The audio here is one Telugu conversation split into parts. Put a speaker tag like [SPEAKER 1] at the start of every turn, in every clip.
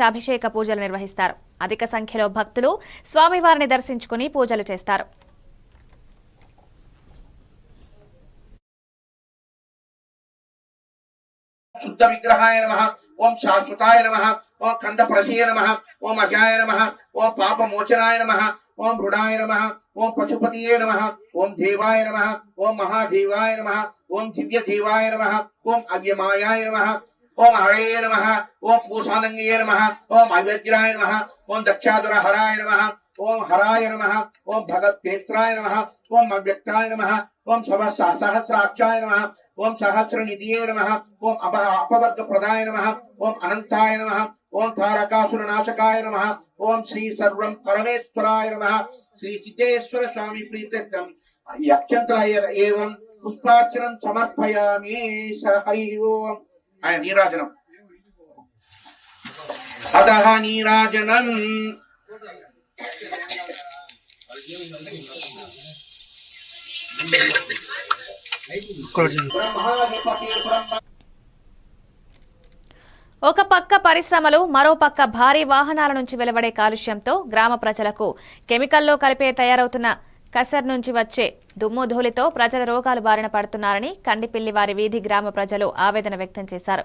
[SPEAKER 1] అభిషేక పూజలు నిర్వహిస్తారు. అధిక సంఖ్యలో భక్తులు స్వామివారిని దర్శించుకుని పూజలు చేస్తారు.
[SPEAKER 2] शुद्ध विग्रहाय नमः। ओम शाश्वताय नमः। ओम खंड प्रशीय नमः। ओम अजाय नमः। ओम पाप मोचनाय नमः। ओम मृडाय नमः। ओम पशुपतिये नमः। ओम देवाय नमः। ओम महादेवाय नमः। ओम दिव्य देवाय नमः। ओम अव्यमायाय नमः। ओम हरये नमः। ओम पूषानंगये नमः। ओम अव्यज्राय नमः। ओम दक्षाधुर हराय नमः। ओम हराय नमः। ओम भगत क्षेत्राय नमः। ओम अव्यक्ताय नमः। ओम सहस्राक्षाय नमः। ओम सहस्र निधिये नमः। ओम अपवर्ग प्रदाय नमः। ओम अनंताय नमः। ओम तारकासुर नाशकाय नमः। ओम श्री सर्वं परमेश्वराय नमः। श्री सिद्धेश्वर स्वामी प्रीत्यर्थम यक्षंत्राय एवं पुष्पार्चनं समर्पयामि। हरि ओम। आय नीराजनम। अतः नीराजनम
[SPEAKER 1] ఒక పక్క పరిశ్రమలు, మరో పక్క భారీ వాహనాల నుంచి వెలువడే కాలుష్యంతో గ్రామ ప్రజలకు కెమికల్లో కలిపే తయారవుతున్న కసర్ నుంచి వచ్చే దుమ్ము ధూళితో ప్రజల రోగాలు బారిన పడుతున్నారని కండిపిల్లివారి వీధి గ్రామ ప్రజలు ఆవేదన వ్యక్తం చేశారు.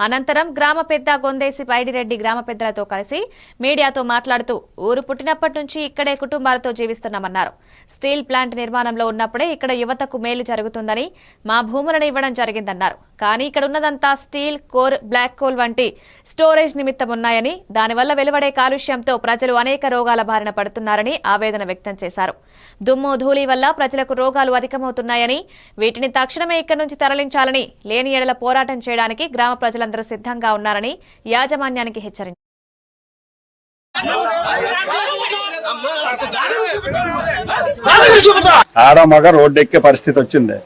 [SPEAKER 1] అనంతరం గ్రామ పెద్ద గొందేసి పైడిరెడ్డి గ్రామ పెద్దలతో కలిసి మీడియాతో మాట్లాడుతూ ఊరు పుట్టినప్పటి నుంచి ఇక్కడే కుటుంబాలతో జీవిస్తున్నామన్నారు. స్టీల్ ప్లాంట్ నిర్మాణంలో ఉన్నప్పుడే ఇక్కడ యువతకు మేలు జరుగుతుందని మా భూములను ఇవ్వడం జరిగిందన్నారు. కానీ ఇక్కడ ఉన్నదంతా స్టీల్, కోర్, బ్లాక్ కోల్ వంటి స్టోరేజ్ నిమిత్తం ఉన్నాయని, దానివల్ల వెలువడే కాలుష్యంతో ప్రజలు అనేక రోగాల బారిన పడుతున్నారని ఆవేదన వ్యక్తం చేశారు. దుమ్ము ధూళి వల్ల ప్రజలకు రోగాలు అధికమవుతున్నాయని, వీటిని తక్షణమే ఇక్కడి నుంచి తరలించాలని, లేని ఎడల పోరాటం చేయడానికి గ్రామ ప్రజలందరూ సిద్ధంగా ఉన్నారని యాజమాన్యానికి హెచ్చరించారు.
[SPEAKER 3] ఆడమగ రోడ్డెక్కే పరిస్థితి వచ్చింది.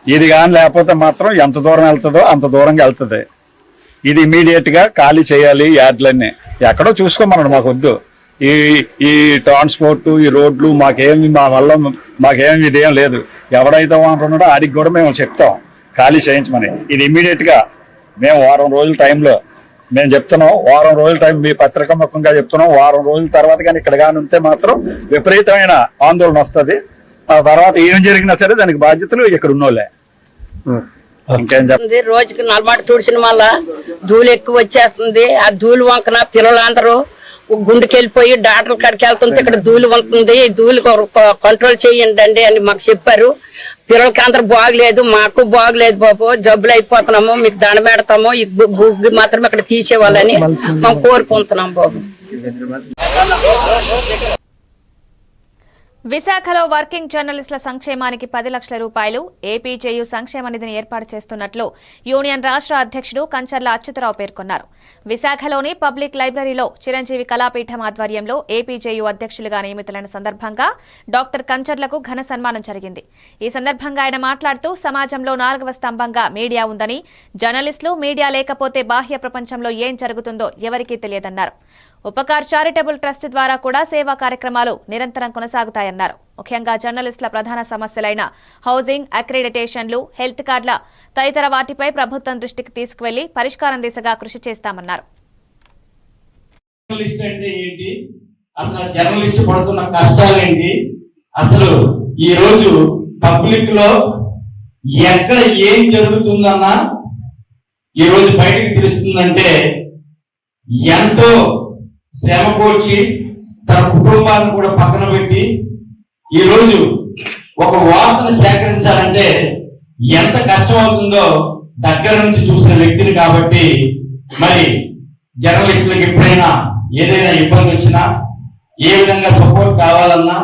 [SPEAKER 3] ఇది కానీ లేకపోతే మాత్రం ఎంత దూరం వెళ్తుందో అంత దూరంగా వెళ్తుంది. ఇది ఇమీడియట్ గా ఖాళీ చేయాలి. యార్డ్లన్నీ ఎక్కడో చూసుకోమన్నాడు, మాకు వద్దు. ఈ ట్రాన్స్పోర్ట్, ఈ రోడ్లు మాకేమి, మా వల్ల మాకేమి ఇదేం లేదు. ఎవడైతే అంటున్నాడో ఆడికి కూడా మేము చెప్తాం ఖాళీ చేయించమని. ఇది ఇమీడియట్ గా మేము వారం రోజుల టైంలో మేము చెప్తున్నాం. వారం రోజుల టైం మీ పత్రిక ముఖంగా చెప్తున్నాం. వారం రోజుల తర్వాత కానీ ఇక్కడ కానీ ఉంటే మాత్రం విపరీతమైన ఆందోళన వస్తుంది. ఆ తర్వాత ఏం జరిగినా సరే దానికి బాధ్యతలు ఇక్కడ ఉన్నోళ్ళే. ఇంకేం చెప్తుంది,
[SPEAKER 4] రోజుకి నలమాట తుడిచిన వల్ల ధూళి ఎక్కువ వచ్చేస్తుంది. ఆ ధూళి వంకన పిల్లలందరూ గుండెకెళ్ళిపోయి డాక్టర్ కాడికి వెళ్తుంటే ఇక్కడ ధూళి వంకుతుంది, ఈ ధూళి కంట్రోల్ చేయండి అని మాకు చెప్పారు. పిల్లలకి అందరూ బాగలేదు, మాకు బాగలేదు బాబు, జబ్బులు అయిపోతున్నాము, మీకు దండ పెడతాము, ఈ బుగ్గి మాత్రం ఇక్కడ తీసేవాళ్ళని మేము కోరుకుంటున్నాం బాబు.
[SPEAKER 1] విశాఖలో వర్కింగ్ జర్నలిస్టుల సంక్షేమానికి 10 లక్షల రూపాయలు ఏపీజేయు సంక్షేమ నిధిని ఏర్పాటు చేస్తున్నట్లు యూనియన్ రాష్ట్ర అధ్యక్షుడు కంచర్ల అచ్యుతరావు పేర్కొన్నారు. విశాఖలోని పబ్లిక్ లైబ్రరీలో చిరంజీవి కళాపీఠం ఆధ్వర్యంలో ఏపీజేయు అధ్యక్షులుగా నియమితులైన సందర్భంగా డాక్టర్ కంచర్లకు ఘన సన్మానం జరిగింది. ఈ సందర్భంగా ఆయన మాట్లాడుతూ సమాజంలో 4వ స్తంభంగా మీడియా ఉందని, జర్నలిస్టులు, మీడియా లేకపోతే బాహ్య ప్రపంచంలో ఏం జరుగుతుందో ఎవరికీ తెలియదన్నారు. ఉపకార్ చారిటబుల్ ట్రస్ట్ ద్వారా కూడా సేవా కార్యక్రమాలు నిరంతరం కొనసాగుతాయన్నారు. ముఖ్యంగా జర్నలిస్టుల ప్రధాన సమస్యలైన హౌసింగ్, అక్రిడిటేషన్లు, హెల్త్ కార్డుల తదితర వాటిపై ప్రభుత్వం దృష్టికి తీసుకువెళ్లి పరిష్కారం దిశగా కృషి చేస్తామన్నారు.
[SPEAKER 5] జర్నలిస్ట్ పడుతున్న కష్టాలేంటి, అసలు ఈ రోజు పబ్లిక్ లో ఎక్కడ ఏం జరుగుతుందన్నా ఈ రోజు బయటకు తెలుస్తుందంటే ఎంతో శ్రమ కోర్చి తన కుటుంబాన్ని కూడా పక్కన పెట్టి ఈ రోజు ఒక వార్తను సేకరించాలంటే ఎంత కష్టం అవుతుందో దగ్గర నుంచి చూసిన వ్యక్తిని కాబట్టి, మరి జర్నలిస్టులకు ఎప్పుడైనా ఏదైనా ఇబ్బంది వచ్చినా, ఏ విధంగా సపోర్ట్ కావాలన్నా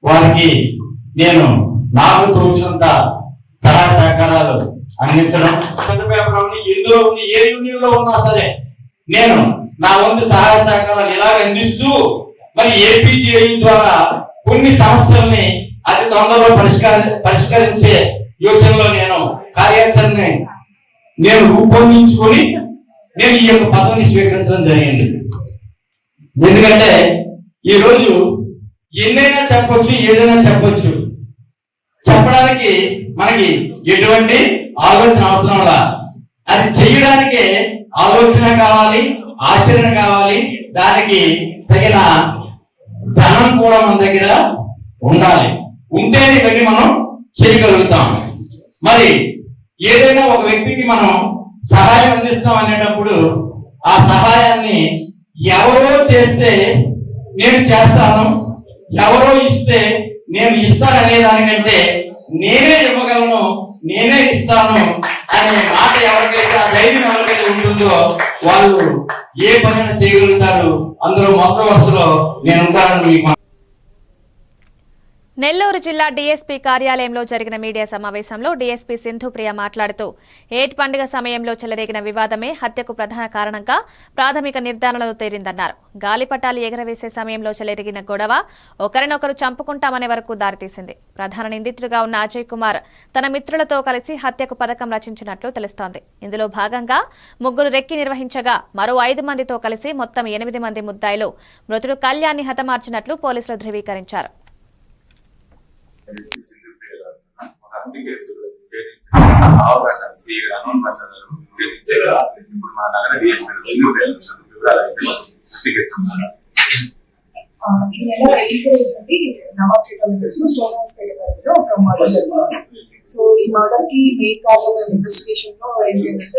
[SPEAKER 5] వారికి నేను నాకు తోచినంత సహాయ సహకారాలు అందించడం, ఎందులో ఏ యూనియన్ లో ఉన్నా సరే నేను నా వంతు సహాయ సహకారాలు ఇలాగ అందిస్తూ మరి ఏపీజేయు ద్వారా కొన్ని సమస్యల్ని అతి తొందరలో పరిష్కరించే యోచనలో నేను కార్యాచరణని నేను రూపొందించుకొని నేను ఈ యొక్క పదవిని స్వీకరించడం జరిగింది. ఎందుకంటే ఈ రోజు ఎన్నైనా చెప్పొచ్చు, ఏదైనా చెప్పొచ్చు, చెప్పడానికి మనకి ఎటువంటి ఆలోచన అవసరం లా, అది చేయడానికే ఆలోచన కావాలి, ఆచరణ కావాలి, దానికి తగిన ధనం కూడా మన దగ్గర ఉండాలి. ఉంటేనే ఇవన్నీ మనం చేయగలుగుతాం. మరి ఏదైనా ఒక వ్యక్తికి మనం సహాయం అందిస్తాం అనేటప్పుడు ఆ సహాయాన్ని ఎవరో చేస్తే నేను చేస్తాను, ఎవరో ఇస్తే నేను ఇస్తాననే దానికంటే నేనే ఇవ్వగలను, నేనే ఇస్తాను అనే మాట ఎవరికైతే, ఆ ధైర్యం ఎవరికైతే ఉంటుందో వాళ్ళు ఏ పనైనా చేయగలుగుతారు. అందులో మొదటి వరుసలో నేను ఉంటానని మీకు.
[SPEAKER 1] నెల్లూరు జిల్లా డీఎస్పీ కార్యాలయంలో జరిగిన మీడియా సమావేశంలో డీఎస్పీ సింధుప్రియ మాట్లాడుతూ ఏట్ పండుగ సమయంలో చెలరేగిన వివాదమే హత్యకు ప్రధాన కారణంగా ప్రాథమిక నిర్ధారణలో తేలిందన్నారు. గాలిపటాలు ఎగరవేసే సమయంలో చెలరేగిన గొడవ ఒకరినొకరు చంపుకుంటామనే వరకు దారితీసింది. ప్రధాన నిందితుడిగా ఉన్న అజయ్ కుమార్ తన మిత్రులతో కలిసి హత్యకు పథకం రచించినట్లు తెలుస్తోంది. ఇందులో భాగంగా 3 రెక్కి నిర్వహించగా మరో 5 మందితో కలిసి మొత్తం 8 మంది ముద్దాయిలు మృతుడు కళ్యాణ్ని హతమార్చినట్లు పోలీసులు ధృవీకరించారు.
[SPEAKER 6] సో ఈ మర్డర్ కి మెయిన్ కారణం ఇన్వెస్టిగేషన్ లో ఏంటంటే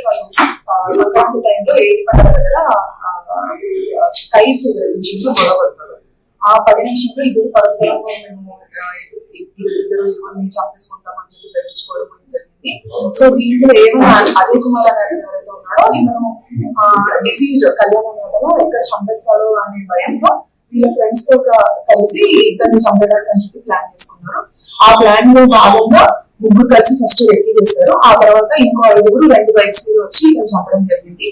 [SPEAKER 6] వాళ్ళు సంక్రాంతి టైంలో ఏడు పండుగ దగ్గర కైట్స్ విషయంలో గొడవ పడతారు. ఆ 10 నిమిషంలో ఇద్దరు పరస్పరంగా మేము ఇద్దరు ఇవన్నీ చంపేసుకుంటామని చెప్పి బెదిరించుకోవడం జరిగింది. సో దీంట్లో ఏమైనా అజయ్ కుమార్ అనే ఎవరైతే ఉన్నాడో ఇతను డిసీజ్డ్ కళ్యాణ్ అనే ఎక్కడ చంపేస్తాడో అనే భయంతో వీళ్ళ ఫ్రెండ్స్ తో కలిసి ఇద్దరిని చంపడానికి అని చెప్పి ప్లాన్ చేసుకున్నారు. ఆ ప్లాన్ లో భాగంగా 3 కలిసి ఫస్ట్ రెక్కి చేశారు. ఆ తర్వాత ఇంకో 5 2 బైక్స్ మీద వచ్చి ఇతను చంపడం జరిగింది.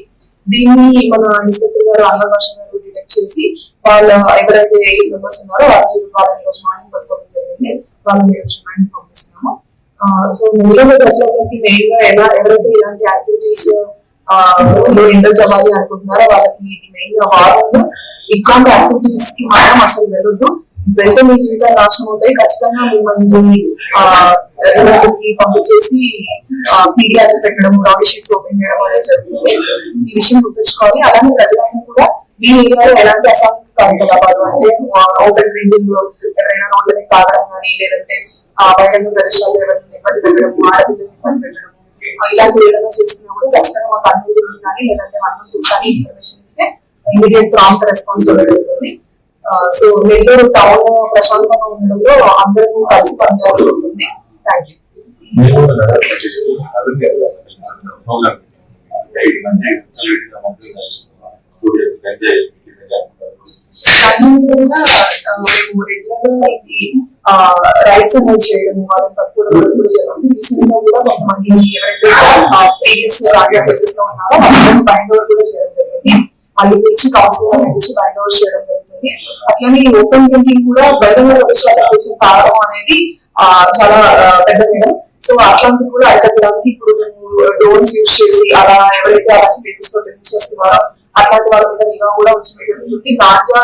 [SPEAKER 6] దీన్ని మన ఇన్స్పెక్టర్ గారు అన్నభాష గారు డిటెక్ట్ చేసి వాళ్ళ ఎవరైతే 8 మెంబర్స్ ఉన్నారో వాళ్ళని రోజు మార్నింగ్ పట్టుకోవడం జరిగింది. వాళ్ళని రిమాండ్ పంపిస్తున్నాము. సో నెల్లూరు ప్రజలకి మెయిన్ గా ఎవరైతే ఇలాంటి యాక్టివిటీస్ ఎంటర్ అవ్వాలి అనుకుంటున్నారో వాళ్ళకి ఇది మెయిన్ గా వారంలో ఇట్లాంటి యాక్టివిటీస్ కి మనం అసలు వెళ్ళొద్దు. వెళ్తే మీ జీవితాలు నాశనం అవుతాయి. ఖచ్చితంగా మిమ్మల్ని పంపించేసి పీడియాలు పెట్టడం, రౌడీ షీట్స్ ఓపెన్ చేయడం అనేది జరుగుతుంది. ఈ విషయం గుర్తుంచుకోవాలి. అలానే ప్రజలందరూ కూడా మీ ఏరియాలో ఎలాంటి అసాంఘిక కార్యకలాపాలు అంటే ఓపెన్ డ్రింకింగ్, ఎవరైనా రోడ్ల మీద తాగడం కానీ, లేదంటే బహిరంగ ప్రదేశాల్లో ఎవరైనా ఇబ్బంది పెట్టడం, ఆడపిల్లలు ఇబ్బంది పెట్టడం, ఇలాంటివి ఏదైనా చేస్తున్నా కూడా ఖచ్చితంగా మాకు అనుమతులు కానీ లేదంటే అనుమతులు కానీ ఇన్ఫర్మేషన్ ఇస్తే ఇమీడియట్ ప్రాంప్ట్ రెస్పాన్స్ జరుగుతుంది. సో నెల్లూరు టౌన్ ప్రశాంతంగా ఉండడంలో అందరూ కలిసి పనిచేయాల్సి ఉంటుంది. Thank you. రైట్స్ అనేది చేయడం, వాళ్ళని తక్కువ జరుగుతుంది. రీసెంట్ గా కూడా కొంతమంది ఎవరైతే ప్రీవియస్ కేసెస్ లో ఉన్నారో వాళ్ళని బైండ్ ఓవర్ కూడా చేయడం జరిగింది. మళ్ళీ పిలిచి కౌన్సిలర్ అనేది బైండ్ ఓవర్ చేయడం జరుగుతుంది. అట్లనే ఓపెన్ డ్రింకింగ్ కూడా బహిరంగ ప్రదేశాలకు వచ్చి తాగడం అనేది చాలా పెద్ద నేరం. సో అట్లాంటివి కూడా అరికట్టడానికి ఇప్పుడు మేము డ్రోన్స్ యూజ్ చేసి అలా ఎవరైతే అలాంటి ప్లేసెస్ లో డ్రింక్ చేస్తున్నారో అట్లాంటి వాళ్ళ మీద నిఘా కూడా వచ్చి జరుగుతుంది. గాంజా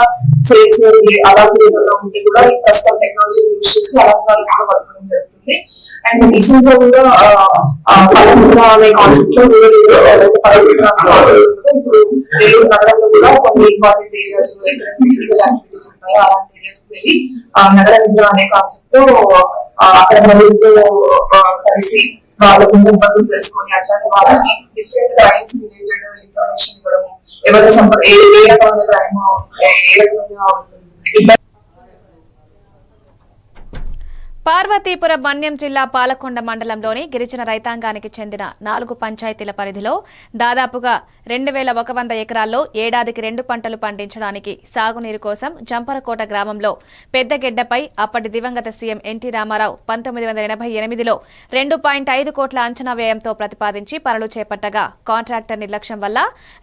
[SPEAKER 6] సేల్స్ అలాంటి ఏదైనా ఉంటే కూడా ప్రస్తుతం టెక్నాలజీ యూజ్ చేసి అలాంటి వాళ్ళకి కూడా పట్టుకోవడం జరుగుతుంది. అండ్ రీసెంట్ గా కూడా పల్లెటూరు అనే కాన్సెప్ట్ లో పల్లెటూరు కాన్సెప్ట్ ఇప్పుడు నెల్లూరు నగరంలో కూడా కొన్ని ఇంపార్టెంట్ ఏరియాస్ పొలిటికల్ యాక్టివిటీస్ ఉంటాయి. అలాంటి ఏరియాస్ కి వెళ్ళి నగర నిద్ర అనే కాన్సెప్ట్ తో అక్కడ మహిళలతో కలిసి వాళ్ళ ఇబ్బందులు తెలుసుకొని అట్లాంటి వాళ్ళకి డిఫరెంట్ క్రైమ్స్ రిలేటెడ్ ఇన్ఫర్మేషన్ ఇవ్వడము, ఎవరైనా ఏ రకమైన క్రైమ్ ఏ రకమైన
[SPEAKER 1] పార్వతీపురం మన్యం జిల్లా పాలకొండ మండలంలోని గిరిజన రైతాంగానికి చెందిన 4 పంచాయతీల పరిధిలో దాదాపుగా 2100 ఎకరాల్లో ఏడాదికి 2 పంటలు పండించడానికి సాగునీరు కోసం జంపరకోట గ్రామంలో పెద్దగెడ్డపై అప్పటి దివంగత సీఎం ఎన్టీ రామారావు 1988లో 2.5 కోట్ల అంచనా వ్యయంతో ప్రతిపాదించి పనులు చేపట్టగా కాంట్రాక్టర్ నిర్లక్ష్యం వల్ల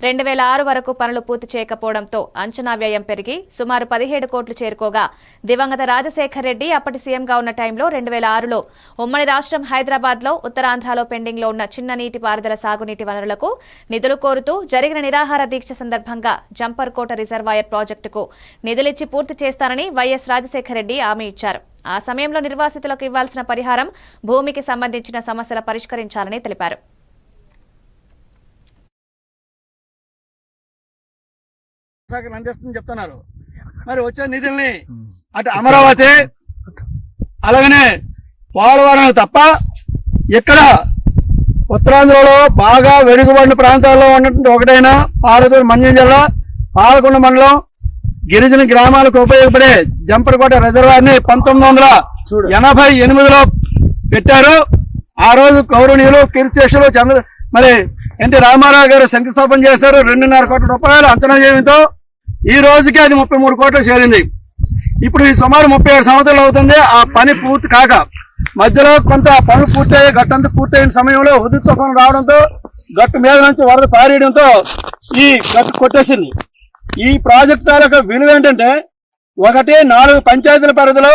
[SPEAKER 1] 2006 వరకు పనులు పూర్తి చేయకపోవడంతో అంచనా వ్యయం పెరిగి సుమారు 17 కోట్లు చేరుకోగా దివంగత రాజశేఖర్ రెడ్డి అప్పటి సీఎంగా ఉన్న టైంలో 2006లో ఉమ్మడి రాష్ట్రం హైదరాబాద్లో ఉత్తరాంధ్రలో పెండింగ్లో ఉన్న చిన్న నీటి పారుదల సాగునీటి వనరులకు నిధులు కోరుతూ జరిగిన నిరాహార దీక్ష సందర్భంగా జంపర్కోట రిజర్వాయర్ ప్రాజెక్టుకు నిధులిచ్చి పూర్తి చేస్తానని వైఎస్ రాజశేఖర్ రెడ్డి హామీ ఇచ్చారు. ఆ సమయంలో నిర్వాసితులకు ఇవ్వాల్సిన పరిహారం, భూమికి సంబంధించిన సమస్యలు పరిష్కరించాలని తెలిపారు.
[SPEAKER 7] సహకారం అందిస్తుందని చెప్తున్నారు. మరి వచ్చే నిధుల్ని అటు అమరావతి అలాగనే పోలవరం తప్ప ఇక్కడ ఉత్తరాంధ్రలో బాగా వెనుకబడిన ప్రాంతాల్లో ఉన్నటువంటి ఒకటైన పాలతూరు మన్యం జిల్లా పాలకొండ మండలం గిరిజన గ్రామాలకు ఉపయోగపడే జంపరకోట రిజర్వాయర్ని 1988లో పెట్టారు. ఆ రోజు గౌరవనీయులు కీర్తిశేషులు మరి ఎన్టీ రామారావు గారు శంకుస్థాపన చేశారు. 2.5 కోట్ల రూపాయలు అంచనా వ్యయంతో ఈ రోజుకి అది 33 కోట్లకు చేరింది. ఇప్పుడు ఈ సుమారు 37 సంవత్సరాలు అవుతుంది ఆ పని పూర్తి కాక. మధ్యలో కొంత పనులు పూర్తయ్యి గట్టంతా పూర్తయిన సమయంలో హుదూద్ తుఫాను రావడంతో గట్టు మీద నుంచి వరద పారేయడంతో ఈ గట్టు కొట్టేసింది. ఈ ప్రాజెక్టు తాలూకా విలువ ఏంటంటే 4 పంచాయతీల పరిధిలో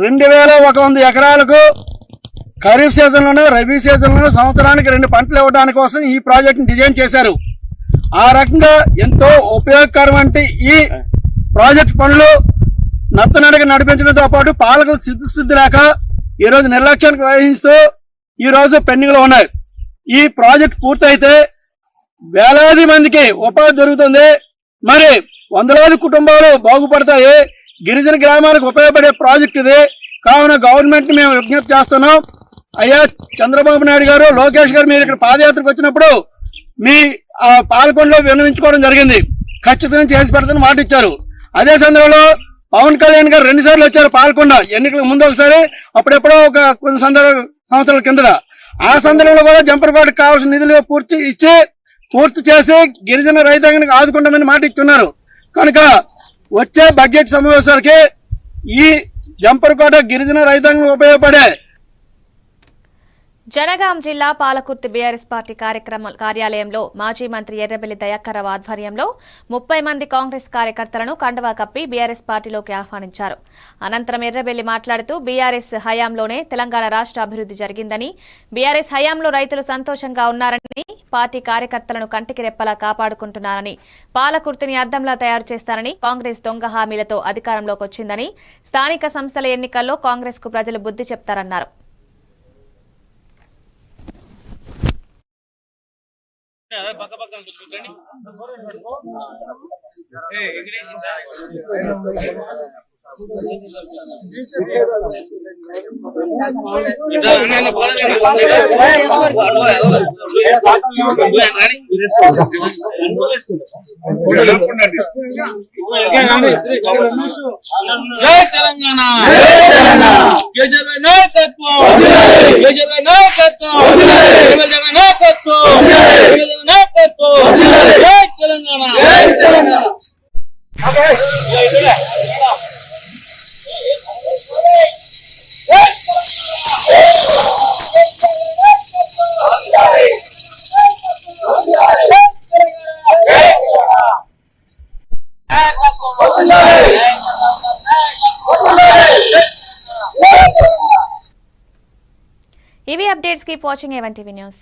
[SPEAKER 7] 2100 ఎకరాలకు ఖరీఫ్ సీజన్లోనూ రబీ సీజన్లోనూ సంవత్సరానికి 2 పంటలు ఇవ్వడానికి కోసం ఈ ప్రాజెక్టును డిజైన్ చేశారు. ఆ రకంగా ఎంతో ఉపయోగకరమైన ఈ ప్రాజెక్టు పనులు నత్తనడక నడిపించడంతో పాటు పాలకులు సిద్ధి లేక ఈ రోజు నిర్లక్ష్యానికి వహిస్తూ ఈ రోజు పెండింగ్ లో ఉన్నాయి. ఈ ప్రాజెక్ట్ పూర్తయితే వేలాది మందికి ఉపాధి దొరుకుతుంది. మరి వందలాది కుటుంబాలు బాగుపడతాయి. గిరిజన గ్రామాలకు ఉపయోగపడే ప్రాజెక్ట్ ఇది. కావున గవర్నమెంట్ మేము విజ్ఞప్తి చేస్తున్నాం. అయ్యా చంద్రబాబు నాయుడు గారు, లోకేష్ గారు మీరు ఇక్కడ పాదయాత్రకు వచ్చినప్పుడు మీ పాలకొండలో విన్నవించుకోవడం జరిగింది. ఖచ్చితంగా చేసి పెడతానని మాట ఇచ్చారు. అదే సందర్భంలో పవన్ కళ్యాణ్ గారు 2 సార్లు వచ్చారు పాలకొండ ఎన్నికలకు ముందు ఒకసారి, అప్పుడెప్పుడో ఒక కొన్ని సంవత్సరాల కిందట. ఆ సందర్భంలో కూడా జంపరకోటకు కావాల్సిన నిధులు పూర్తి చేసి గిరిజన రైతాంగానికి ఆదుకుంటామని మాట ఇస్తున్నారు. కనుక వచ్చే బడ్జెట్ సమావేశాలకి ఈ జంపరకోట గిరిజన రైతాంగం ఉపయోగపడే
[SPEAKER 1] జనగాం జిల్లా పాలకుర్తి బీఆర్ఎస్ పార్టీ కార్యాలయంలో మాజీ మంత్రి ఎర్రబెల్లి దయాకర్రావు ఆధ్వర్యంలో 30 మంది కాంగ్రెస్ కార్యకర్తలను కండువా కప్పి బీఆర్ఎస్ పార్టీలోకి ఆహ్వానించారు. అనంతరం ఎర్రబెల్లి మాట్లాడుతూ బీఆర్ఎస్ హయాంలోనే తెలంగాణ రాష్ట్ర అభివృద్ధి జరిగిందని, బీఆర్ఎస్ హయాంలో రైతులు సంతోషంగా ఉన్నారని, పార్టీ కార్యకర్తలను కంటికి రెప్పలా కాపాడుకుంటున్నారని, పాలకుర్తిని అద్దంలా తయారు చేస్తారని, కాంగ్రెస్ దొంగ హామీలతో అధికారంలోకి వచ్చిందని, స్థానిక సంస్థల ఎన్నికల్లో కాంగ్రెస్ కు ప్రజలు బుద్ధి చెప్తారన్నారు. ఇవి updates. Keep watching A1 TV news.